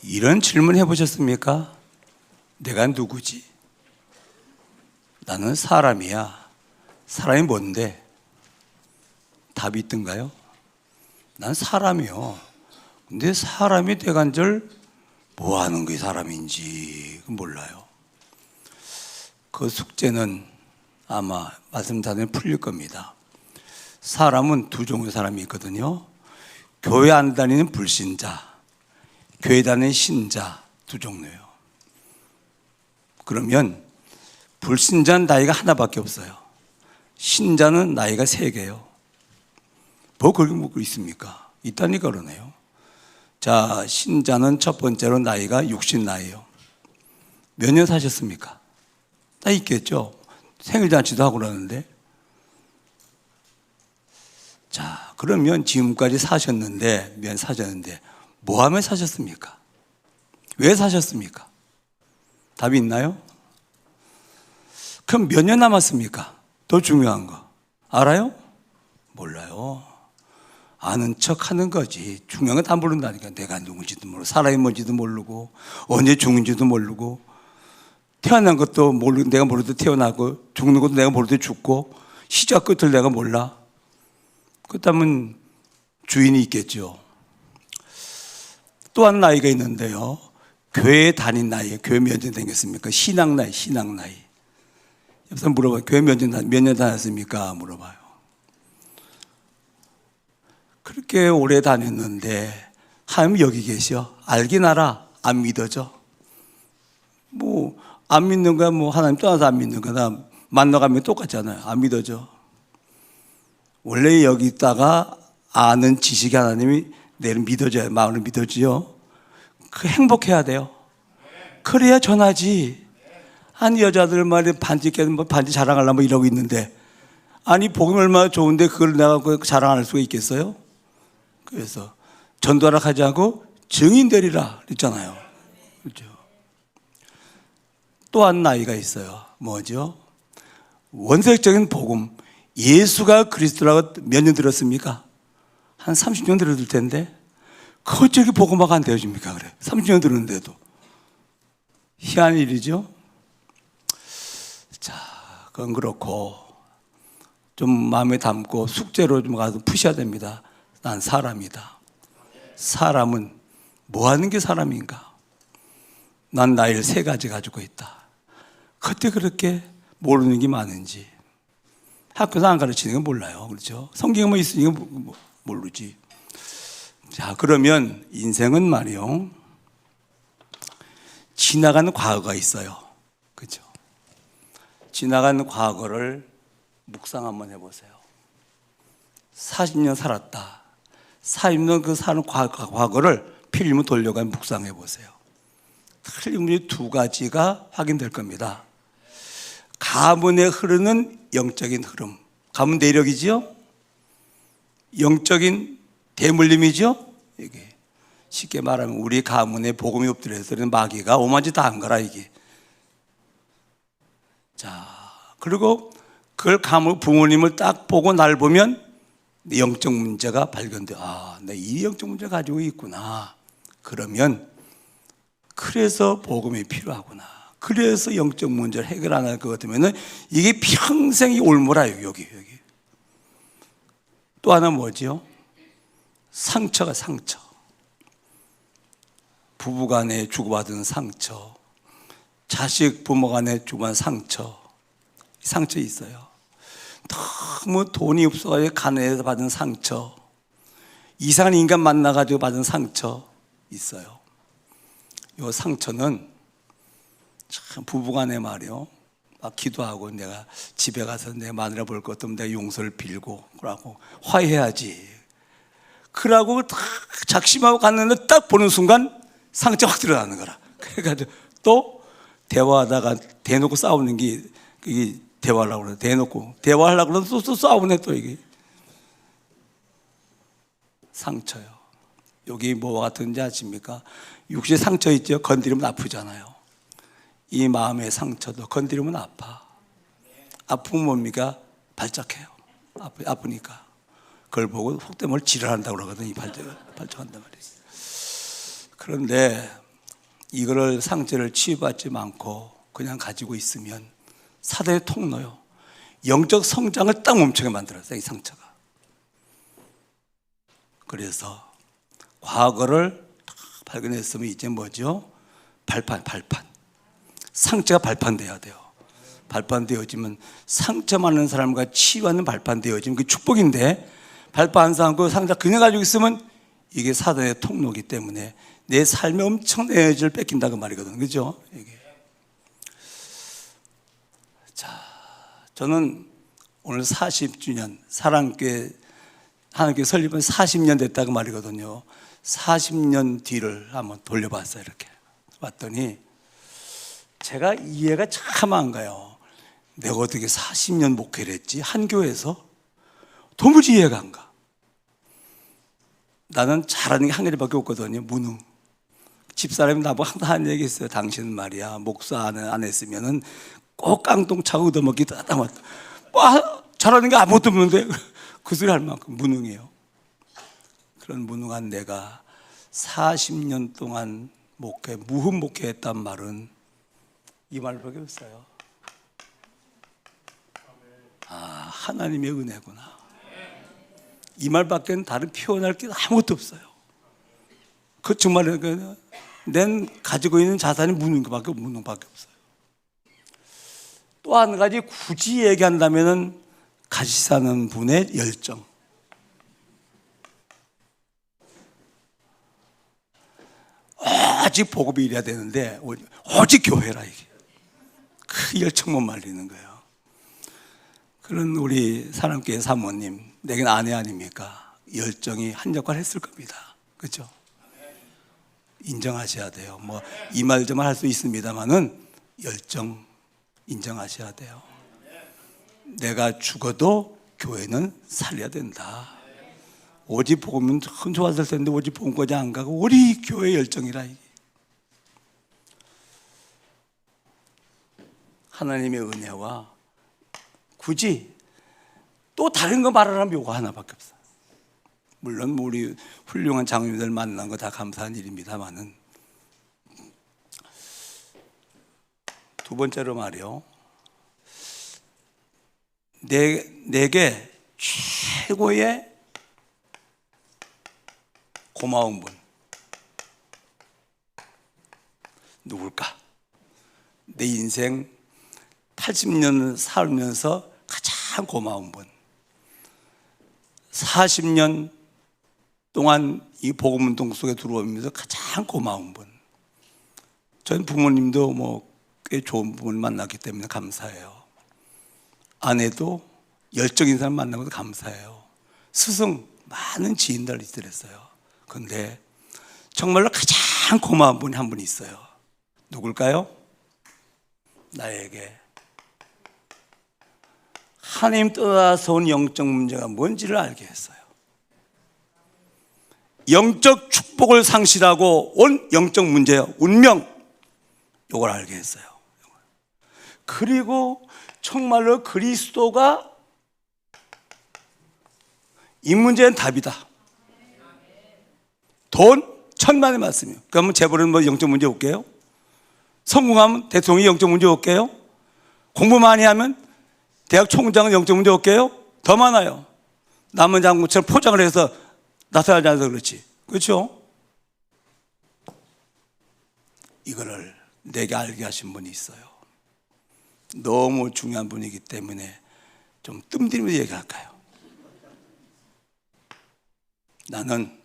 이런 질문 해보셨습니까? 내가 누구지? 나는 사람이야. 사람이 뭔데? 답이 있던가요? 난 사람이요. 근데 사람이 돼간절 뭐 하는 게 사람인지 몰라요. 그 숙제는 아마 말씀 전에 풀릴 겁니다. 사람은 두 종류의 사람이 있거든요. 교회 안 다니는 불신자, 교회 다니는 신자, 두 종류예요. 그러면 불신자는 나이가 하나밖에 없어요. 신자는 나이가 3개예요. 뭐 그렇게 묻고 있습니까? 있다니까 그러네요. 자, 신자는 첫 번째로 나이가 60나이예요. 몇 년 사셨습니까? 다 있겠죠. 생일잔치도 하고 그러는데. 자, 그러면 지금까지 사셨는데, 몇 년 사셨는데 뭐 하며 사셨습니까? 왜 사셨습니까? 답이 있나요? 그럼 몇 년 남았습니까? 더 중요한 거 알아요? 몰라요. 아는 척 하는 거지. 중요한 건 다 모른다니까. 내가 누군지도 모르고, 사람이 뭔지도 모르고, 언제 죽은지도 모르고, 태어난 것도 모르고, 내가 모르도 태어나고, 죽는 것도 내가 모르도 죽고, 시작 끝을 내가 몰라. 그렇다면 주인이 있겠죠. 또한 나이가 있는데요. 교회에 다닌 나이, 교회 몇 년 다녔습니까? 신앙 나이, 신앙 나이. 옆에서 물어봐요. 교회 몇 년 다녔습니까? 물어봐요. 그렇게 오래 다녔는데 하나님 여기 계셔. 알긴 알아. 안 믿어져. 뭐 안 믿는 거야. 뭐 하나님 떠나서 안 믿는 거나 만나가면 똑같잖아요. 안 믿어져. 원래 여기 있다가 아는 지식이 하나님이 내를 믿어줘야 마음을 믿어지요. 그 행복해야 돼요. 그래야 전하지. 아니 여자들 말에 반지 깨는 뭐 반지 자랑하려면 뭐 이러고 있는데 아니 복음이 얼마나 좋은데 그걸 내가 자랑할 수가 있겠어요? 그래서 전도하라 하지 않고 증인 되리라 그랬잖아요. 그렇죠? 또한 나이가 있어요. 뭐죠? 원색적인 복음. 예수가 그리스도라고 몇 년 들었습니까? 한 30년 들었을 텐데 그거 어떻게 복음화가 안 되어집니까? 그래 30년 들었는데도 희한한 일이죠. 자, 그건 그렇고 좀 마음에 담고 숙제로 좀 가서 푸셔야 됩니다. 난 사람이다. 사람은 뭐 하는 게 사람인가? 난 나이를 3가지 가지고 있다. 그때 그렇게 모르는 게 많은지. 학교에서 안 가르치는 건 몰라요. 그렇죠? 성경만 있으니까 모르지. 자, 그러면 인생은 말이요. 지나간 과거가 있어요. 그렇죠? 지나간 과거를 묵상 한번 해보세요. 40년 살았다. 40년 그 사는 과거를 필름을 돌려가 묵상해 보세요. 틀림없이 2가지가 확인될 겁니다. 가문에 흐르는 영적인 흐름. 가문 내력이지요? 영적인 대물림이죠? 이게 쉽게 말하면 우리 가문에 복음이 엎드려서 마귀가 오만 짓 다 한 거라 이게. 자, 그리고 그걸 가문 부모님을 딱 보고 날 보면 영적 문제가 발견돼. 아, 내 이 영적 문제 가지고 있구나. 그러면 그래서 복음이 필요하구나. 그래서 영적 문제를 해결 안 할 것 같으면은 이게 평생이 올무라요. 여기. 또 하나 뭐지요? 상처가 상처. 부부간에 주고받은 상처, 자식 부모간에 주고받은 상처 있어요. 너무 돈이 없어가지고 가난해서 받은 상처, 이상한 인간 만나가지고 받은 상처 있어요. 이 상처는 참 부부간에 말이요. 막 기도하고 내가 집에 가서 내 마누라 볼 것 없으면 내가 용서를 빌고 그러고 화해해야지. 그러고 딱 작심하고 갔는데 딱 보는 순간 상처 확 들어가는 거라. 그래가지고 또 대화하다가 대놓고 싸우는 게 이게 대화하려고 그래. 대놓고 대화하려고 그러면 또 싸우네 또 이게. 상처요. 여기 뭐와 같은지 아십니까? 육신에 상처 있죠? 건드리면 아프잖아요. 이 마음의 상처도 건드리면 아파. 아프면 뭡니까? 발작해요. 아프니까. 그걸 보고 속되면 지랄한다고 그러거든요. 발작한단 말이에요. 그런데 이거를 상처를 치유받지 않고 그냥 가지고 있으면 사단의 통로요, 영적 성장을 딱 멈추게 만들었어요, 이 상처가. 그래서 과거를 딱 발견했으면 이제 뭐죠? 발판. 상처가 발판돼야 돼요. 발판되어지면 상처 많은 사람과 치유하는 발판되어지면 그게 축복인데, 발판 않고 상처 그냥 가지고 있으면 이게 사단의 통로이기 때문에 내 삶에 엄청난 에너지를 뺏긴다고 말이거든요. 그죠? 이게. 자, 저는 오늘 40주년 사랑교회 하나님께 설립은 40년 됐다고 말이거든요. 40년 뒤를 한번 돌려봤어요. 이렇게 봤더니 제가 이해가 참 안 가요. 내가 어떻게 40년 목회를 했지? 한 교회에서? 도무지 이해가 안 가. 나는 잘하는 게 한 가지밖에 없거든요. 무능. 집사람이 나보고 항상 하는 얘기 있어요. 당신은 말이야, 목사 안 했으면은 꼭 깡통 차고 얻어먹기 따따맞다. 잘하는 게 아무것도 없는데 그 소리 할 만큼 무능해요. 그런 무능한 내가 40년 동안 무흠 목회했단 말은 이 말밖에 없어요. 하나님의 은혜구나. 이 말밖에 다른 표현할 게 아무것도 없어요. 그 정말 난 가지고 있는 자산이 무능밖에 없어요. 또 한 가지 굳이 얘기한다면은 같이 사는 분의 열정. 오직 복음이 이래야 되는데 오직 교회라, 이게 그 열정 못 말리는 거예요. 그런 우리 사람교회 사모님, 내겐 아내 아닙니까? 열정이 한 역할 했을 겁니다. 그렇죠? 인정하셔야 돼요. 뭐 이 말 저 말 할 수 있습니다만은 열정 인정하셔야 돼요. 내가 죽어도 교회는 살려야 된다. 오직 복음은 참 좋았을 텐데 오직 복음까지 안 가고 우리 교회 열정이라. 하나님의 은혜와 굳이 또 다른 거 말하라면 요거 하나밖에 없어요. 물론 우리 훌륭한 장로님들 만난 거 다 감사한 일입니다만은, 두 번째로 말이요, 내게 최고의 고마운 분 누굴까? 내 인생 80년 살면서 가장 고마운 분, 40년 동안 이 복음운동 속에 들어오면서 가장 고마운 분. 저는 부모님도 꽤 좋은 분을 만났기 때문에 감사해요. 아내도 열정인 사람 만난 것도 감사해요. 스승, 많은 지인들 있더랬어요. 그런데 정말로 가장 고마운 분이 한 분 있어요. 누굴까요? 나에게 하나님 떠나서 온 영적 문제가 뭔지를 알게 했어요. 영적 축복을 상실하고 온 영적 문제요, 운명, 이걸 알게 했어요. 그리고 정말로 그리스도가 이 문제는 답이다. 돈 천만의 말씀이요. 그러면 재벌은 영적 문제 올게요? 성공하면 대통령이 영적 문제 올게요? 공부 많이 하면 대학 총장은 영적 문제 올게요? 더 많아요. 남은 장군처럼 포장을 해서 나타나지 않아서 그렇지. 그렇죠? 이거를 내게 알게 하신 분이 있어요. 너무 중요한 분이기 때문에 좀 뜸들이면서 얘기할까요? 나는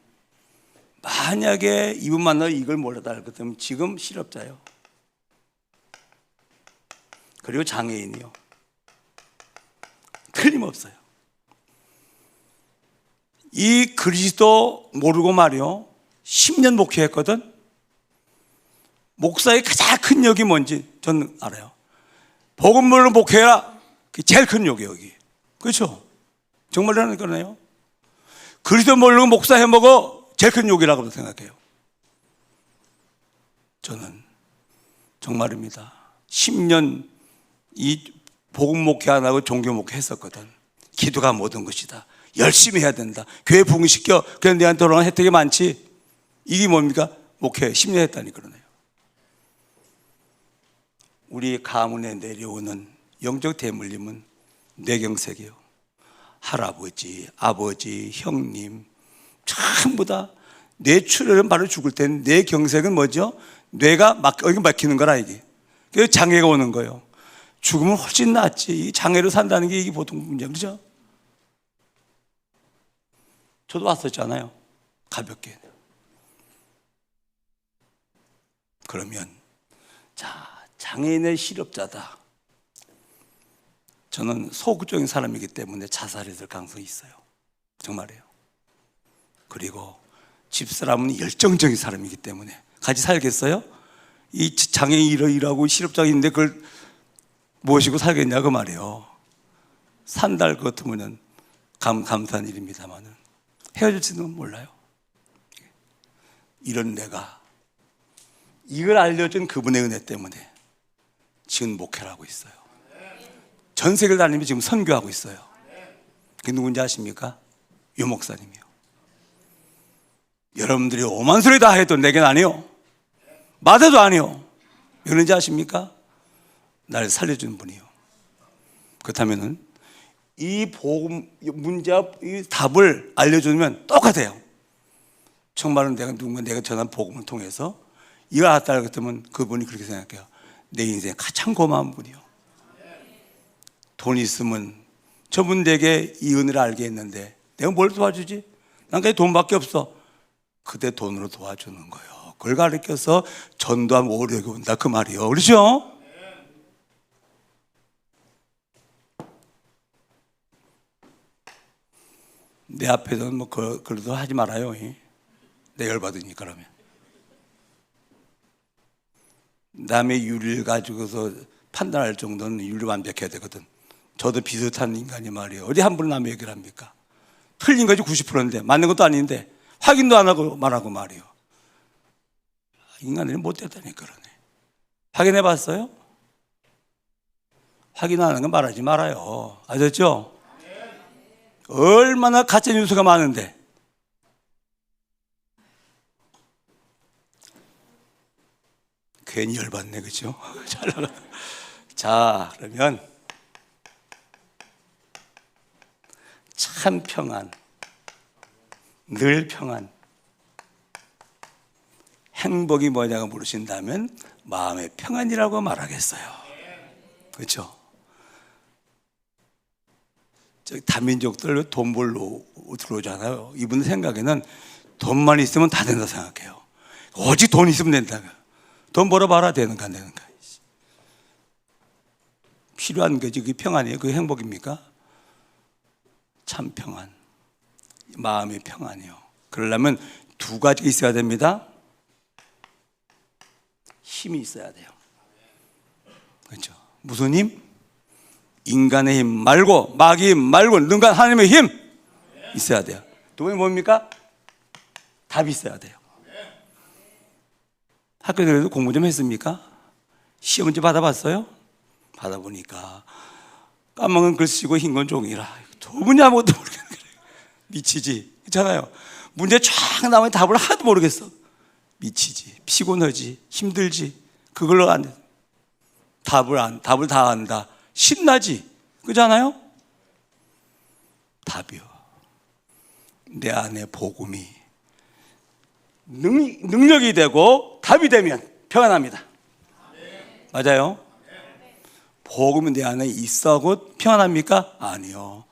만약에 이분 만나서 이걸 몰라다 할 것 같으면 지금 실업자요. 그리고 장애인이요. 틀림없어요. 이 그리스도 모르고 말이요, 10년 목회했거든. 목사의 가장 큰 역이 뭔지 저는 알아요. 복음 모르고 목회라, 그게 제일 큰 역이 여기. 그렇죠? 정말이라는 거네요. 그리스도 모르고 목사 해먹어, 제일 큰 욕이라고 생각해요. 저는 정말입니다. 10년 이 복음 목회 안 하고 종교 목회 했었거든. 기도가 모든 것이다. 열심히 해야 된다. 교회 부흥시켜. 그래서 내한테 돌아오는 혜택이 많지. 이게 뭡니까? 목회 10년 했다니 그러네요. 우리 가문에 내려오는 영적 대물림은 뇌경색이에요. 할아버지, 아버지, 형님 전부 다 뇌출혈은 바로 죽을 때는 뇌경색은 뭐죠? 뇌가 여기 막히는 거라 이게. 그래서 장애가 오는 거예요. 죽으면 훨씬 낫지. 장애로 산다는 게 이게 보통 문제, 그렇죠? 저도 왔었잖아요. 가볍게. 그러면 자, 장애인의 실업자다. 저는 소극적인 사람이기 때문에 자살했을 가능성이 있어요. 정말이에요. 그리고 집사람은 열정적인 사람이기 때문에 같이 살겠어요? 이 장애인 일하고 실업자가 있는데 그걸 모시고 살겠냐 그 말이에요. 산달 것 같으면 감사한 일입니다만은 헤어질지는 몰라요. 이런 내가 이걸 알려준 그분의 은혜 때문에 지금 목회를 하고 있어요. 전 세계를 다니며 지금 선교하고 있어요. 그게 누군지 아십니까? 유 목사님이요. 여러분들이 오만 소리 다 해도 내겐 아니요. 맞아도 아니요. 왜 그런지 아십니까? 날 살려준 분이요. 그렇다면은 이 복음 문제 이 답을 알려주면 똑같아요. 정말은 내가 전한 복음을 통해서 이걸 알았다 그랬으면 그분이 그렇게 생각해요. 내 인생에 가장 고마운 분이요. 돈 있으면 저분에게 이 은혜를 알게 했는데 내가 뭘 도와주지? 난 그냥 돈밖에 없어. 그대 돈으로 도와주는 거예요. 그걸 가르쳐서 전도하면 오력이 온다 그 말이요. 그렇죠? 내 앞에서는 뭐 그래도 하지 말아요. 내 열받으니까. 그러면 남의 윤리를 가지고서 판단할 정도는 윤리 완벽해야 되거든. 저도 비슷한 인간이 말이에요. 어디 함부로 남의 얘기를 합니까? 틀린 거지 90%인데 맞는 것도 아닌데 확인도 안 하고 말하고 말이에요. 인간들이 못됐다니까 그러네. 확인해 봤어요? 확인 안 하는 건 말하지 말아요. 아셨죠? 얼마나 가짜 뉴스가 많은데. 괜히 열받네, 그죠? 자, 그러면 참 평안, 늘 평안, 행복이 뭐냐고 물으신다면 마음의 평안이라고 말하겠어요. 그렇죠? 저기 다민족들 돈 벌러 들어오잖아요. 이분 생각에는 돈만 있으면 다 된다 생각해요. 오직 돈 있으면 된다. 돈 벌어봐라 되는가 안 되는가. 필요한 거지. 그게 평안이에요? 그게 행복입니까? 참 평안, 마음의 평안이요. 그러려면 두 가지가 있어야 됩니다. 힘이 있어야 돼요. 그렇죠? 무슨 힘? 인간의 힘 말고 마귀의 힘 말고 능한 하나님의 힘 있어야 돼요. 두 번째 뭡니까? 답이 있어야 돼요. 학교에 그래도 공부 좀 했습니까? 시험 문제 받아봤어요? 받아보니까 까먹은 글 쓰고 흰 건 종이라 도무지 아무것도 모르겠는 거예요. 미치지. 그렇잖아요. 문제 쫙 나오면 답을 하나도 모르겠어. 미치지. 피곤하지. 힘들지. 그걸로 안 돼. 답을 다 안다. 신나지. 그렇잖아요? 답이요. 내 안에 복음이 능력이 되고 답이 되면 평안합니다. 맞아요? 복음이 내 안에 있어하고 평안합니까? 아니요.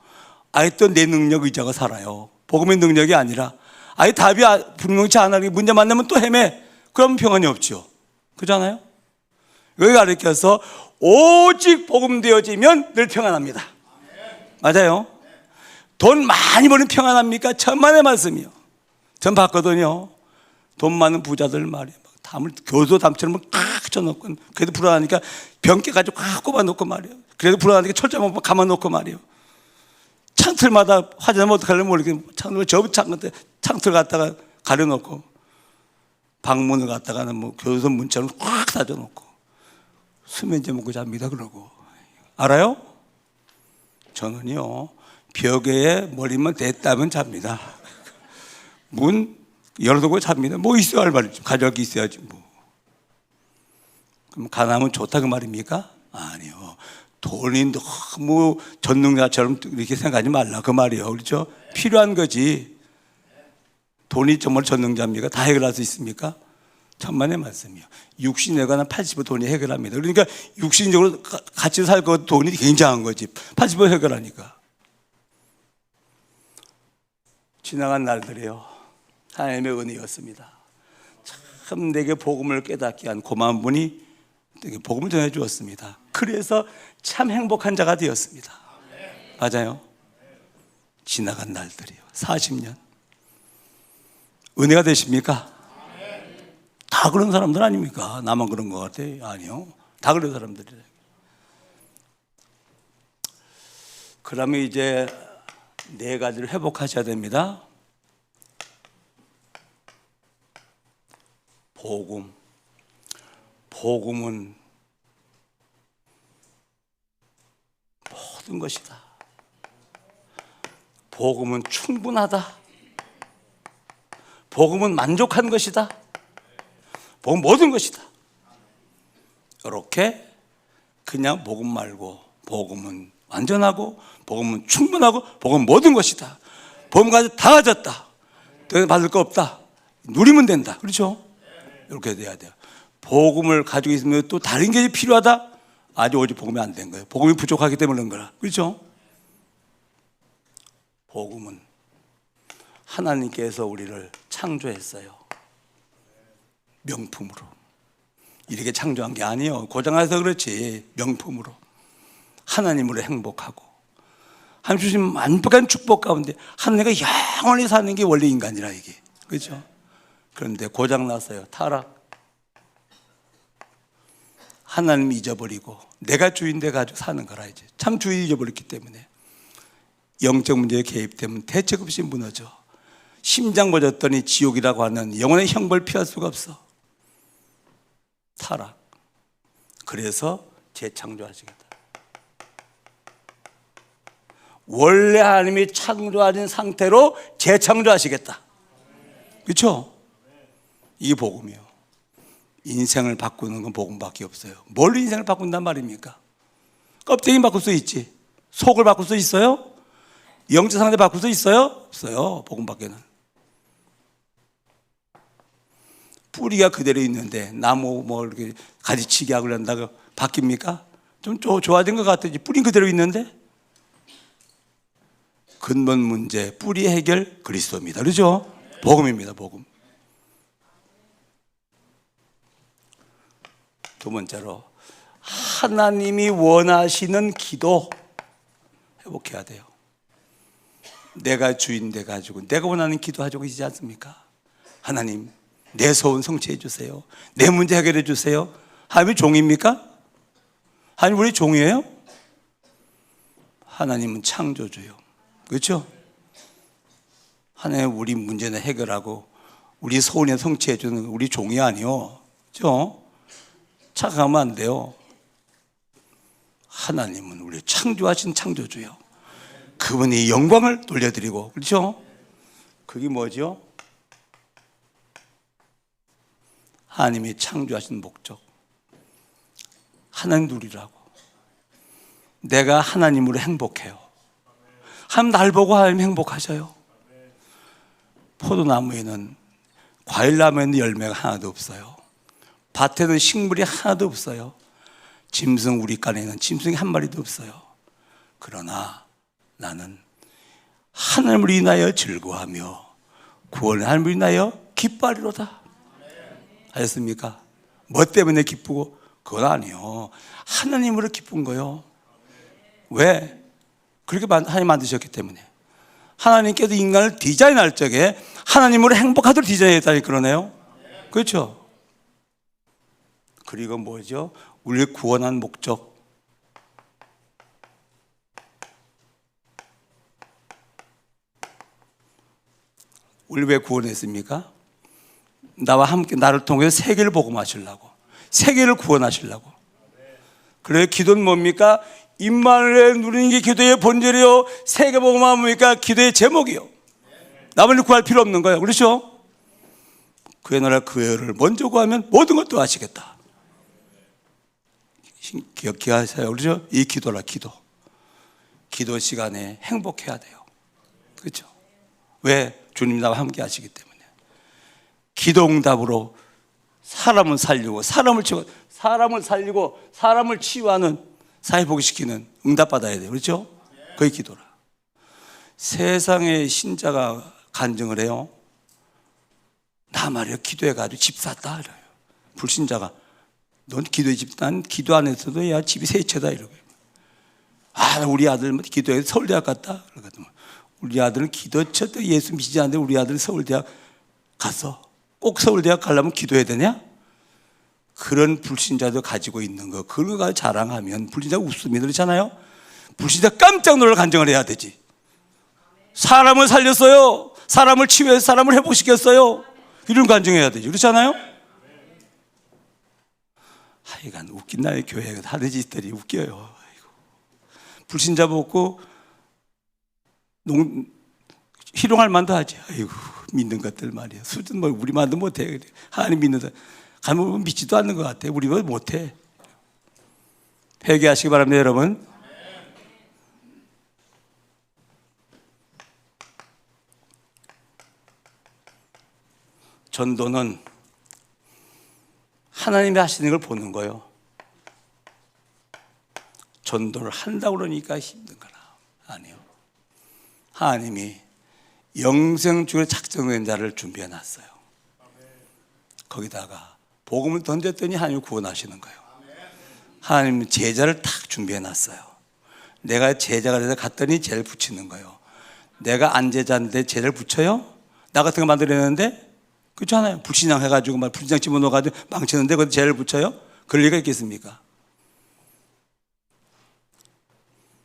아예 또 내 능력 의자가 살아요. 복음의 능력이 아니라 아예 답이 분명치 않아. 문제 만나면 또 헤매. 그럼 평안이 없죠. 그렇잖아요? 여기 가르쳐서 오직 복음 되어지면 늘 평안합니다. 맞아요? 돈 많이 버는 평안합니까? 천만의 말씀이요. 전 봤거든요. 돈 많은 부자들 말이에요. 담을 교도 담처럼 꽉 쳐놓고 그래도 불안하니까 병깨 가지고 꽉 꼽아놓고 말이에요. 그래도 불안하니까 철저히 감아놓고 말이에요. 창틀마다 화재나면 어떡하려면 모르겠는데 창틀 갖다가 가려놓고 방문을 갖다가는 뭐 교도소 문처럼 꽉 닫아놓고 수면제 먹고 잡니다. 그러고 알아요? 저는요 벽에 머리만 댔다면 잡니다. 문 열어두고 잡니다. 뭐 있어야 할 말이지. 가져갈 게 있어야지 뭐. 그럼 가난하면 좋다 그 말입니까? 아니요. 돈이 너무 전능자처럼 이렇게 생각하지 말라 그 말이에요. 그렇죠? 필요한 거지. 돈이 정말 전능자입니까? 다 해결할 수 있습니까? 천만의 말씀이요. 육신에 관한 80% 돈이 해결합니다. 그러니까 육신적으로 같이 살 거 돈이 굉장한 거지. 80% 해결하니까. 지나간 날들이요. 하나님의 은혜였습니다. 참 내게 복음을 깨닫게 한 고마운 분이 내게 복음을 전해 주었습니다. 그래서 참 행복한 자가 되었습니다. 맞아요. 지나간 날들이요. 40년. 은혜가 되십니까? 다 그런 사람들 아닙니까? 나만 그런 것 같아? 아니요. 다 그런 사람들이에요. 그러면 이제 네 가지를 회복하셔야 됩니다. 복음. 복음은 모든 것이다. 복음은 충분하다. 복음은 만족한 것이다. 복음 모든 것이다. 이렇게 그냥 복음 말고 복음은 완전하고 복음은 충분하고 복음은 모든 것이다. 복음 가지고 다 가졌다. 더 받을 거 없다. 누리면 된다. 그렇죠? 이렇게 돼야 돼요. 복음을 가지고 있으면 또 다른 게 필요하다? 아직 오직 복음이 안 된 거예요. 복음이 부족하기 때문에 그런 거라. 그렇죠? 복음은 하나님께서 우리를 창조했어요. 명품으로. 이렇게 창조한 게 아니에요. 고장해서 그렇지. 명품으로. 하나님으로 행복하고 하나님 주신 만복한 축복 가운데 하나님과 영원히 사는 게 원래 인간이라 이게. 그렇죠? 그런데 고장났어요. 타락. 하나님 잊어버리고 내가 주인 돼 가지고 사는 거라 이제. 참 주인 잊어버렸기 때문에 영적 문제에 개입되면 대책 없이 무너져. 심장 멎었더니 지옥이라고 하는 영원의 형벌 피할 수가 없어. 타락. 그래서 재창조하시겠다. 원래 하나님이 창조하신 상태로 재창조하시겠다. 그렇죠? 이게 복음이에요. 인생을 바꾸는 건 복음밖에 없어요. 뭘로 인생을 바꾼단 말입니까? 껍데기 바꿀 수 있지. 속을 바꿀 수 있어요? 영적 상태 바꿀 수 있어요? 없어요. 복음밖에는. 뿌리가 그대로 있는데 나무 뭐 이렇게 가지치기 하고 그런다고 바뀝니까? 좀 좋아진 것 같아요. 뿌리는 그대로 있는데. 근본 문제, 뿌리 해결 그리스도입니다. 그렇죠? 복음입니다. 복음. 두 번째로 하나님이 원하시는 기도 회복해야 돼요. 내가 주인 돼 가지고 내가 원하는 기도 하고 계시지 않습니까? 하나님 내 소원 성취해 주세요. 내 문제 해결해 주세요. 하나님이 종입니까? 하나님 우리 종이에요? 하나님은 창조주요. 그렇죠? 하나님 우리 문제는 해결하고 우리 소원에 성취해 주는 우리 종이 아니요. 그렇죠? 착각하면 안 돼요. 하나님은 우리 창조하신 창조주요. 그분이 영광을 돌려드리고, 그렇죠? 그게 뭐죠? 하나님이 창조하신 목적. 하나님 누리라고. 내가 하나님으로 행복해요. 하나님 날 보고 하나님 행복하셔요. 포도나무에는 과일나무에는 열매가 하나도 없어요. 밭에는 식물이 하나도 없어요. 짐승 우리간에는 짐승이 한 마리도 없어요. 그러나 나는 하나님을 인하여 즐거워하며 구원의 하나님을 인하여 기뻐하리로다. 하셨습니까? 뭐 때문에 기쁘고? 그건 아니요. 하나님으로 기쁜 거요. 왜? 그렇게 하나님 만드셨기 때문에. 하나님께서 인간을 디자인할 적에 하나님으로 행복하도록 디자인했다니 그러네요. 그렇죠? 그리고 뭐죠? 우리를 구원한 목적. 우리 왜 구원했습니까? 나와 함께 나를 통해서 세계를 복음하시려고, 세계를 구원하시려고. 그래 기도는 뭡니까? 임마누엘 누리는 게 기도의 본질이요, 세계 복음하면 뭡니까? 기도의 제목이요. 나만을 구할 필요 없는 거예요. 그렇죠? 그의 나라 그의 의를 먼저 구하면 모든 것도 하시겠다. 기억하세요. 그렇죠? 이 기도라, 기도. 기도 시간에 행복해야 돼요. 그렇죠? 왜? 주님 나와 함께 하시기 때문에. 기도 응답으로 사람을 살리고 사람을 치유하는, 사회복지시키는 응답받아야 돼요. 그렇죠? 그게 기도라. 세상의 신자가 간증을 해요. 나 말이야 기도해가지고 집 샀다 이래요. 불신자가 넌 기도해 난 기도 안 했어도 야 집이 세 채다 이러고. 아 우리 아들 기도해 서울대학 갔다. 그러거든. 우리 아들은 기도쳤다 예수 믿지 않는데 우리 아들 서울대학 갔어. 꼭 서울대학 가려면 기도해야 되냐? 그런 불신자도 가지고 있는 거 그런 거 자랑하면 불신자가 웃습니다. 그렇잖아요. 불신자 깜짝 놀랄 간증을 해야 되지. 사람을 살렸어요. 사람을 치유해서 사람을 회복시켰어요. 이런 간증해야 되지. 그렇잖아요. 하여간 웃긴 나의 교회가 하는 짓들이 웃겨요. 아이고. 불신자 보고 희롱할 만도 하지. 아이고 믿는 것들 말이야. 수준 뭐 우리만도 못해. 하나님 믿는다. 가면 믿지도 않는 것 같아. 우리만 못해. 회개하시기 바랍니다, 여러분. 전도는 하나님이 하시는 걸 보는 거예요. 전도를 한다고 그러니까 힘든 거라. 아니요. 하나님이 영생주의 작정된 자를 준비해 놨어요. 거기다가 복음을 던졌더니 하나님이 구원하시는 거예요. 하나님은 제자를 탁 준비해 놨어요. 내가 제자가 돼서 갔더니 죄를 붙이는 거예요. 내가 안 제자인데 죄를 붙여요? 나 같은 거 만들어냈는데 그렇잖아요. 불신앙 해가지고 막 불신앙 집어넣어가지고 망치는데 거기다 죄를 붙여요? 그럴 리가 있겠습니까?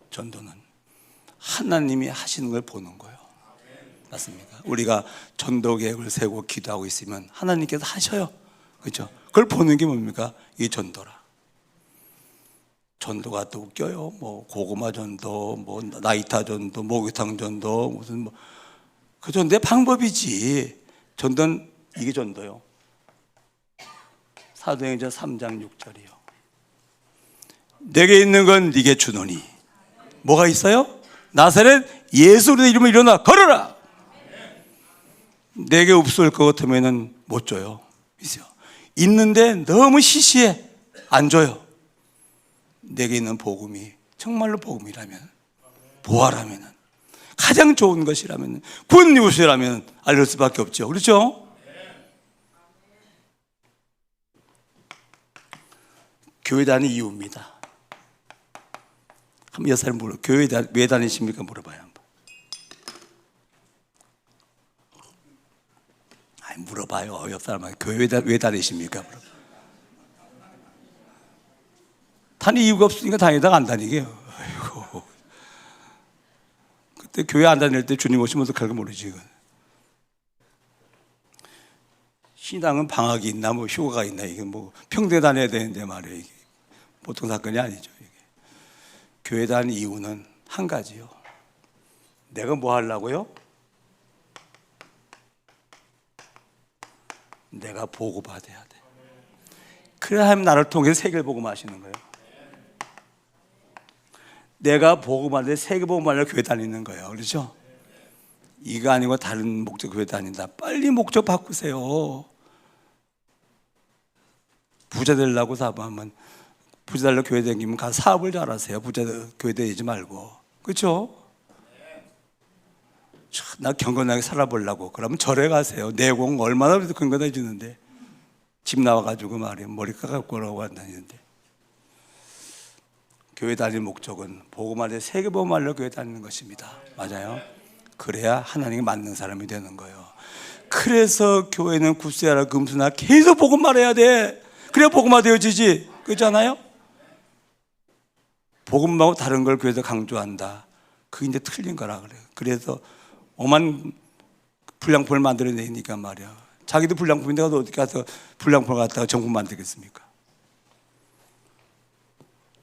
전도는 하나님이 하시는 걸 보는 거예요. 맞습니까? 우리가 전도 계획을 세우고 기도하고 있으면 하나님께서 하셔요. 그렇죠? 그걸 보는 게 뭡니까? 이 전도라. 전도가 또 웃겨요. 뭐 고구마 전도, 뭐 나이타 전도, 목욕탕 전도, 무슨 뭐 그 전도의 방법이지. 전도는 이게 전도요. 사도행전 3장 6절이요. 내게 있는 건 네게 주노니. 뭐가 있어요? 나사렛 예수의 이름으로 일어나 걸어라. 내게 없을 것 같으면 못 줘요. 있어요. 있는데 너무 시시해. 안 줘요. 내게 있는 복음이 정말로 복음이라면, 보아라면, 가장 좋은 것이라면, 굿뉴스라면 알릴 수밖에 없죠. 그렇죠? 교회 다니는 이유입니다. 한번 여사님 물어. 교회 왜 다니십니까? 물어봐요. 한번. 아니, 물어봐요. 옆 사람한테 교회 왜 다니십니까? 다닐 이유가 없으니까 다니다가 안 다니게요. 아이고. 그때 교회 안 다닐 때 주님 오시면 어떡할 까 모르지. 이건. 신앙은 방학이 있나 뭐 휴가가 있나 이게 뭐 평소에 다녀야 되는데 말이에요. 이게 보통 사건이 아니죠. 이게. 교회 다니는 이유는 한 가지요. 내가 뭐 하려고요? 내가 보고받아야 돼. 그래야 하나님 나를 통해서 세계를 복음하시는 거예요. 내가 복음하는데 세계 복음하려고 교회 다니는 거예요. 그렇죠? 이거 아니고 다른 목적 교회 다닌다. 빨리 목적 바꾸세요. 부자 되려고 사업하면 부자 되려고 교회 다니면 가서 사업을 잘하세요. 부자 교회 다니지 말고. 그렇죠? 나 경건하게 살아보려고 그러면 절에 가세요. 내공 얼마나 그래도 경건해 주는데 집 나와가지고 말이에요. 머리 깎아갖고 오라고 한다는데. 교회 다니는 목적은 복음하려 세계 복음하려 교회 다니는 것입니다. 맞아요. 그래야 하나님께 맞는 사람이 되는 거예요. 그래서 교회는 굿세아라 금수나 계속 복음 말해야 돼. 그래야 복음화 되어지지. 그렇잖아요. 복음 말고 다른 걸 교회에서 강조한다. 그게 이제 틀린 거라 그래요. 그래서 오만 불량품을 만들어내니까 말이야. 자기도 불량품인데 어디 가서 불량품을 갖다가 정품 만들겠습니까?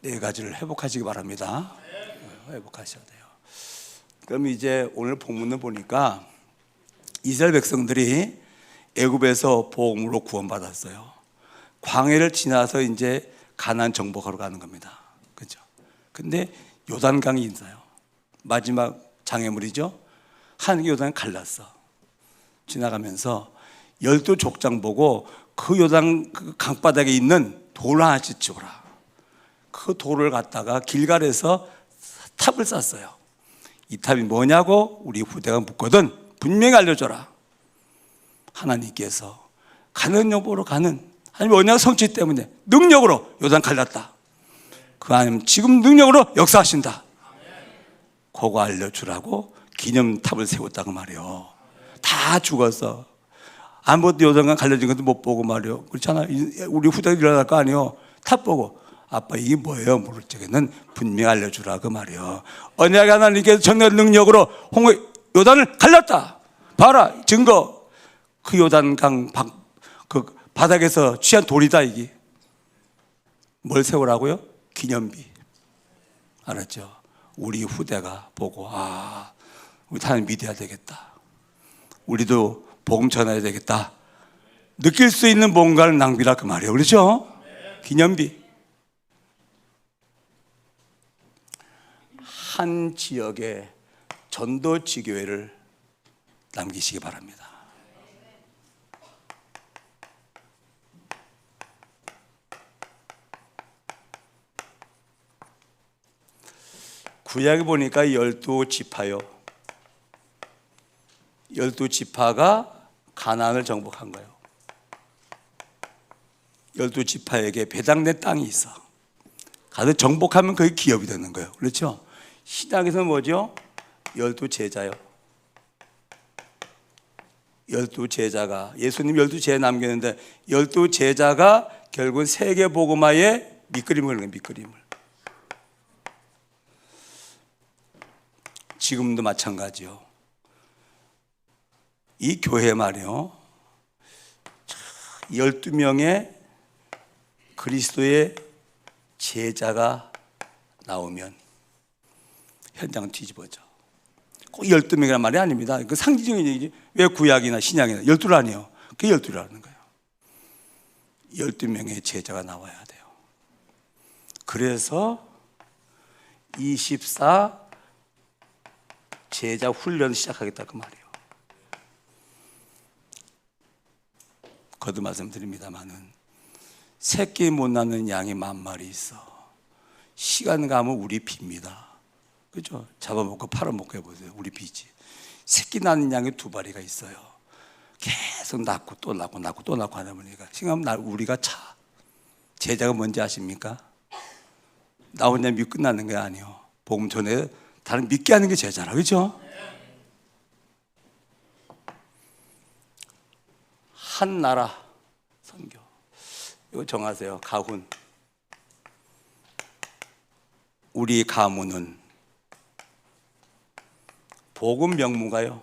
네 가지를 회복하시기 바랍니다. 회복하셔야 돼요. 그럼 이제 오늘 본문을 보니까 이스라엘 백성들이 애굽에서 복음으로 구원받았어요. 광해를 지나서 이제 가나안 정복하러 가는 겁니다. 그죠? 근데 요단강이 있어요. 마지막 장애물이죠. 한 요단을 갈랐어. 지나가면서 12족장 보고 그 요단 그 강바닥에 있는 돌 하나씩 주어라. 그 돌을 갖다가 길갈에서 탑을 쌌어요. 이 탑이 뭐냐고 우리 후대가 묻거든 분명히 알려줘라. 하나님께서 가는 여보로 가는 하나님 언약 성취 때문에 능력으로 요단 갈랐다. 그 하나님 지금 능력으로 역사하신다. 그거 알려주라고 기념탑을 세웠다고 말이요. 다 죽어서 아무것도 요단강 갈라진 것도 못 보고 말이요. 그렇잖아. 우리 후대가 일어날 거 아니요. 탑 보고 아빠 이게 뭐예요? 물을 적에는 분명히 알려주라 그 말이요. 언약 하나님께서 전능한 능력으로 요단을 갈랐다. 봐라 증거. 그 요단강 그 바닥에서 취한 돌이다 이게. 뭘 세우라고요? 기념비. 알았죠? 우리 후대가 보고 우리 하나님 믿어야 되겠다. 우리도 복음 전해야 되겠다. 느낄 수 있는 뭔가를 낭비라 그 말이에요. 그렇죠? 기념비. 한 지역의 전도지 교회를 남기시기 바랍니다. 구약에 보니까 12지파요. 12지파가 가나안을 정복한 거예요. 12지파에게 배당된 땅이 있어. 가서 정복하면 그게 기업이 되는 거예요. 그렇죠? 신약에서는 뭐죠? 12제자요. 12제자가 예수님 12제자 남겼는데 12제자가 결국 세계복음화의 밑그림을 그린 거예요. 밑그림을. 지금도 마찬가지요. 이 교회 말이요. 12명의 그리스도의 제자가 나오면 현장 뒤집어져. 꼭 12명이란 말이 아닙니다. 그 상징적인 얘기지. 왜 구약이나 신약이나 12를 아니에요. 그게 12라는 거예요. 12명의 제자가 나와야 돼요. 그래서 24 제자 훈련을 시작하겠다 그 말이에요. 거듭 말씀드립니다만은 새끼 못 낳는 양이 10,000마리 있어. 시간 가면 우리 빕니다. 그죠? 잡아먹고 팔아먹고 해보세요. 우리 비지. 새끼 낳는 양이 2마리가 있어요. 계속 낳고 또 낳고 낳고 또 낳고 하다 보니까 시간 가면 우리가 차. 제자가 뭔지 아십니까? 나 혼자 믿고 끝나는 게 아니에요. 복음 전에 다른 믿게 하는 게 제자라. 그죠? 한 나라 선교. 이거 정하세요. 가훈. 우리 가문은 복음 명문가요.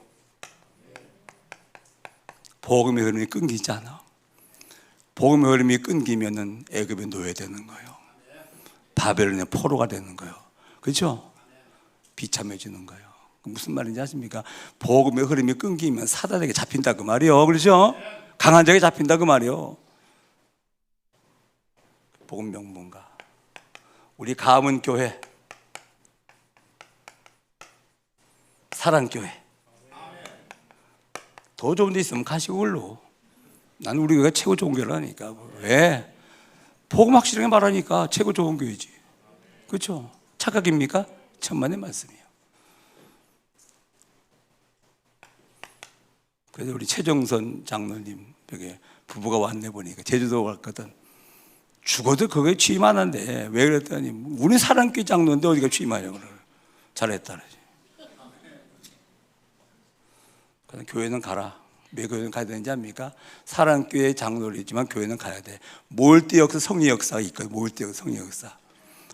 복음의 흐름이 끊기지 않아. 복음의 흐름이 끊기면은 애굽에 노예되는 거예요. 바벨론의 포로가 되는 거예요. 그렇죠? 비참해지는 거예요. 무슨 말인지 아십니까? 복음의 흐름이 끊기면 사단에게 잡힌다 그 말이요. 그렇죠? 강한 자에게 잡힌다 그 말이요. 복음 명문가. 우리 가문 교회, 사랑교회. 더 좋은 데 있으면 가시고 올로. 나는 우리 교회가 최고 좋은 교회라니까. 왜? 복음 확실하게 말하니까 최고 좋은 교회지. 그렇죠? 착각입니까? 천만의 말씀이에요. 그래서 우리 최정선 장로님 여기 부부가 왔네 보니까 제주도 갔거든. 죽어도 거기에 취임 안 한대. 왜 그랬더니 우리 사랑교회 장로인데 어디가 취임하냐고 그래. 잘했다 그러지. 그래서 교회는 가라. 왜 교회는 가야 되는지 압니까? 사랑교회 장로이지만 교회는 가야 돼. 몰대 역사, 성리 역사가 있거든. 몰대 역사, 성리 역사.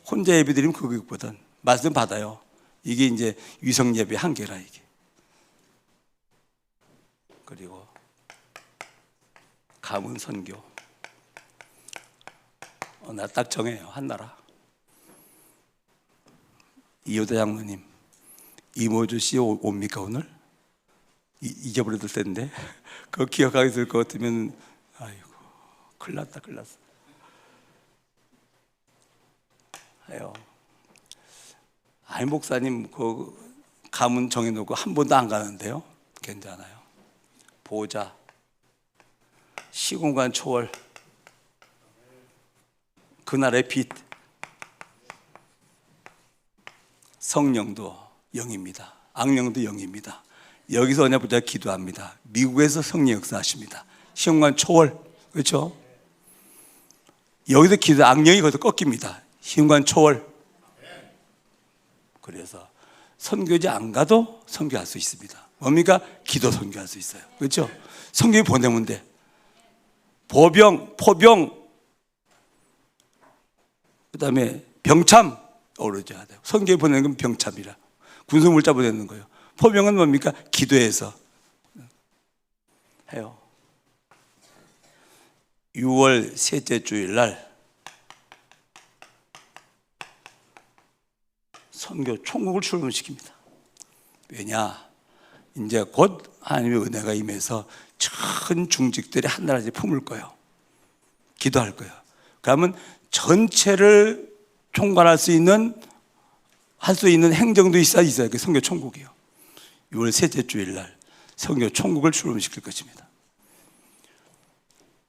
혼자 예배드리면 그거 있거든. 말씀 받아요. 이게 이제 위성 예배 한계라 이게. 그리고 가문 선교. 나 딱 정해요. 한 나라. 이효대 장로님, 이모주 씨 옵니까 오늘? 잊어버렸을 텐데 그거 기억하게 될 것 같으면 아이고 큰일 났다 큰일 났어. 해요. 아이 목사님 그 가문 정해놓고 한 번도 안 가는데요. 괜찮아요. 보좌, 시공간 초월, 그날의 빛, 성령도 영입니다. 악령도 영입니다. 여기서 언약 붙잡아 기도합니다. 미국에서 성령 역사하십니다. 시공간 초월, 그렇죠? 여기서 기도, 악령이 거기서 꺾입니다. 시공간 초월. 그래서 선교지 안 가도 선교할 수 있습니다. 뭡니까? 기도 선교할 수 있어요. 그렇죠? 선교에 보내면 돼. 보병, 포병, 그 다음에 병참 어우러져야 돼요. 선교에 보내는 건 병참이라. 군수물자 보내는 거예요. 포병은 뭡니까? 기도해서 해요. 6월 셋째 주일 날 선교 총국을 출범시킵니다. 왜냐? 이제 곧 하나님의 은혜가 임해서 큰 중직들이 한나라에 품을 거예요. 기도할 거예요. 그러면 전체를 총괄할 수 있는, 할 수 있는 행정도 있어야 그 선교 총국이요. 6월 셋째 주일 날 선교 총국을 출범시킬 것입니다.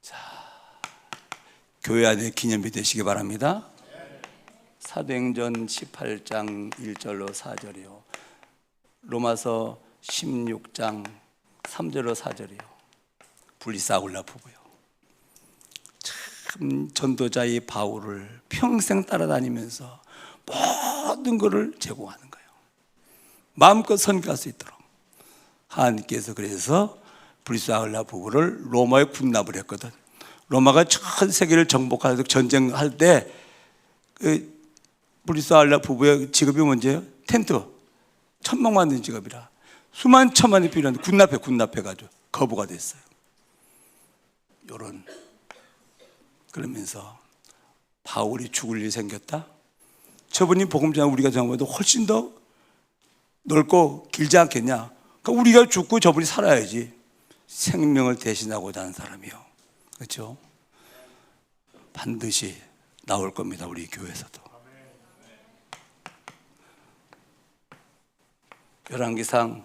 자, 교회 안에 기념비 되시기 바랍니다. 사도행전 18장 1절로 4절이요. 로마서 16장 3절로 4절이요. 블리사울라 부부요. 참 전도자의 바울을 평생 따라다니면서 모든 것을 제공하는 거예요. 마음껏 선교할 수 있도록 하나님께서 그래서 블리사울라 부부를 로마에 군납을 했거든. 로마가 전 세계를 정복하려고 전쟁할 때 블리사울라 부부의 직업이 뭔지요? 텐트, 천막 만드는 직업이라 수만 천만이 필요한데 군납해가지고 거부가 됐어요. 요런. 그러면서 바울이 죽을 일이 생겼다. 저분이 복음 전하 우리가 전하보다 훨씬 더 넓고 길지 않겠냐. 그러니까 우리가 죽고 저분이 살아야지. 생명을 대신하고자 하는 사람이요. 그렇죠? 반드시 나올 겁니다. 우리 교회에서도. 열왕기상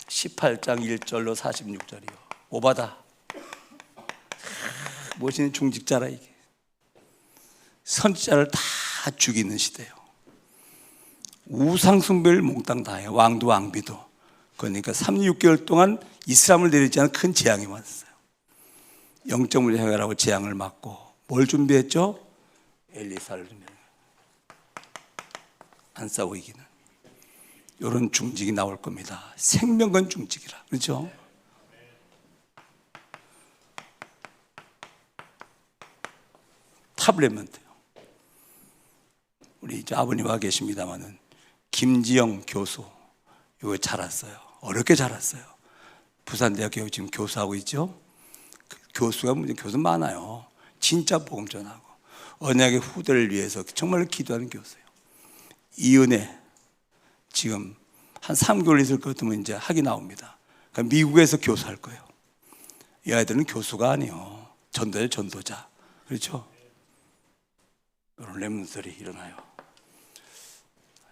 18장 1절로 46절이요. 오바다. 멋있는 중직자라 이게. 선지자를 다 죽이는 시대예요. 우상 숭배를 몽땅 다 해요. 왕도 왕비도. 그러니까 36개월 동안 이슬람을 내리지 않은 큰 재앙이 왔어요. 영적을 해결하고 재앙을 막고 뭘 준비했죠? 엘리사를 준비해요. 안 싸우고 이기는 이런 중직이 나올 겁니다. 생명건 중직이라. 그렇죠? 타블레먼트요. 우리 이제 아버님 와 계십니다만은 김지영 교수 이거 자랐어요. 어렵게 자랐어요. 부산대학교 지금 교수하고 있죠. 교수가 교수 많아요. 진짜 복음 전하고 언약의 후대를 위해서 정말 기도하는 교수예요. 이은혜 지금 한 3개월 있을 것 같으면 이제 학위 나옵니다. 그러니까 미국에서 교수할 거예요. 이 아이들은 교수가 아니에요. 전도자, 전도자. 그렇죠? 이런 렘넌트들이 일어나요.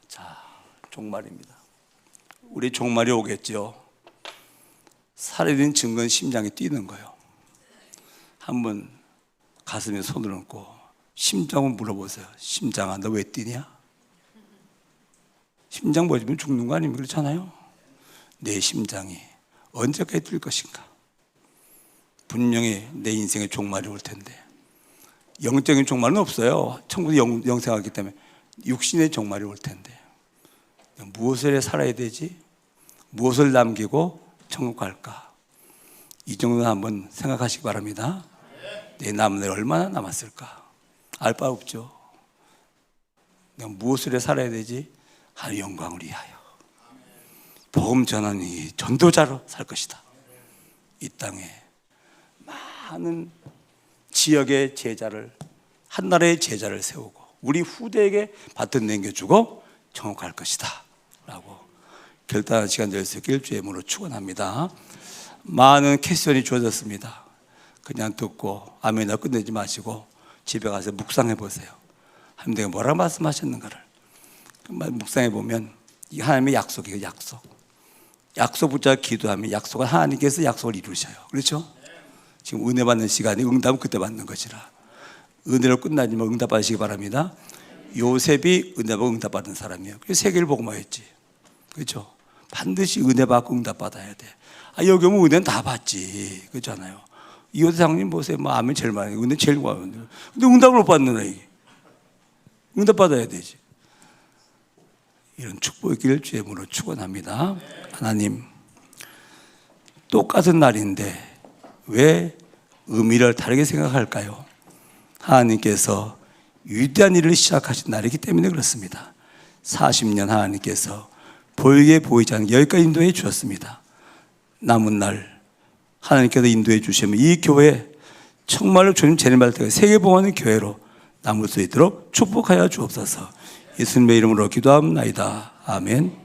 자, 종말입니다. 우리 종말이 오겠죠. 살해된 증거는 심장이 뛰는 거예요. 한번 가슴에 손을 얹고 심장을 물어보세요. 심장아, 너 왜 뛰냐? 심장 멎으면 죽는 거 아닙니까? 그렇잖아요. 내 심장이 언제까지 뛸 것인가? 분명히 내 인생의 종말이 올 텐데 영적인 종말은 없어요. 천국에 영생하기 때문에 육신의 종말이 올 텐데 무엇을 해 살아야 되지? 무엇을 남기고 천국 갈까? 이 정도는 한번 생각하시기 바랍니다. 내 남은 날 얼마나 남았을까? 알 바 없죠. 내가 무엇을 해 살아야 되지? 하나님의 영광을 위하여 복음 전하는 이 전도자로 살 것이다. 이 땅에 많은 지역의 제자를, 한 나라의 제자를 세우고 우리 후대에게 바톤 넘겨주고 천국 갈 것이다 라고 결단한 시간 될 수 있길 주의 이름으로 축원합니다. 많은 캐시언이 주어졌습니다. 그냥 듣고 아멘이나 끝내지 마시고 집에 가서 묵상해 보세요. 하나님께서 뭐라고 말씀하셨는가를 묵상해 보면 이 하나님의 약속이에요. 약속 붙잡아 기도하면 약속은 하나님께서 약속을 이루셔요. 그렇죠? 지금 은혜 받는 시간이 응답은 그때 받는 것이라 은혜로 끝나지만 응답 받으시기 바랍니다. 요셉이 은혜 받고 응답 받은 사람이에요. 그래서 세계를 복음화했지. 그렇죠? 반드시 은혜 받고 응답 받아야 돼. 여기 오면 은혜는 다 받지. 그렇잖아요. 이호대 장님 보세요. 아멘 제일 많이. 은혜 제일 많은데. 근데 응답을 못 받는 애. 응답 받아야 되지. 이런 축복의 길을 주의 이름으로 축원합니다. 하나님, 똑같은 날인데 왜 의미를 다르게 생각할까요? 하나님께서 위대한 일을 시작하신 날이기 때문에 그렇습니다. 40년 하나님께서 보이게 보이지 않게 여기까지 인도해 주셨습니다. 남은 날 하나님께서 인도해 주시면 이 교회 정말로 주님 재림할 때가 세계봉하는 교회로 남을 수 있도록 축복하여 주옵소서. 예수님의 이름으로 기도합니다. 아멘.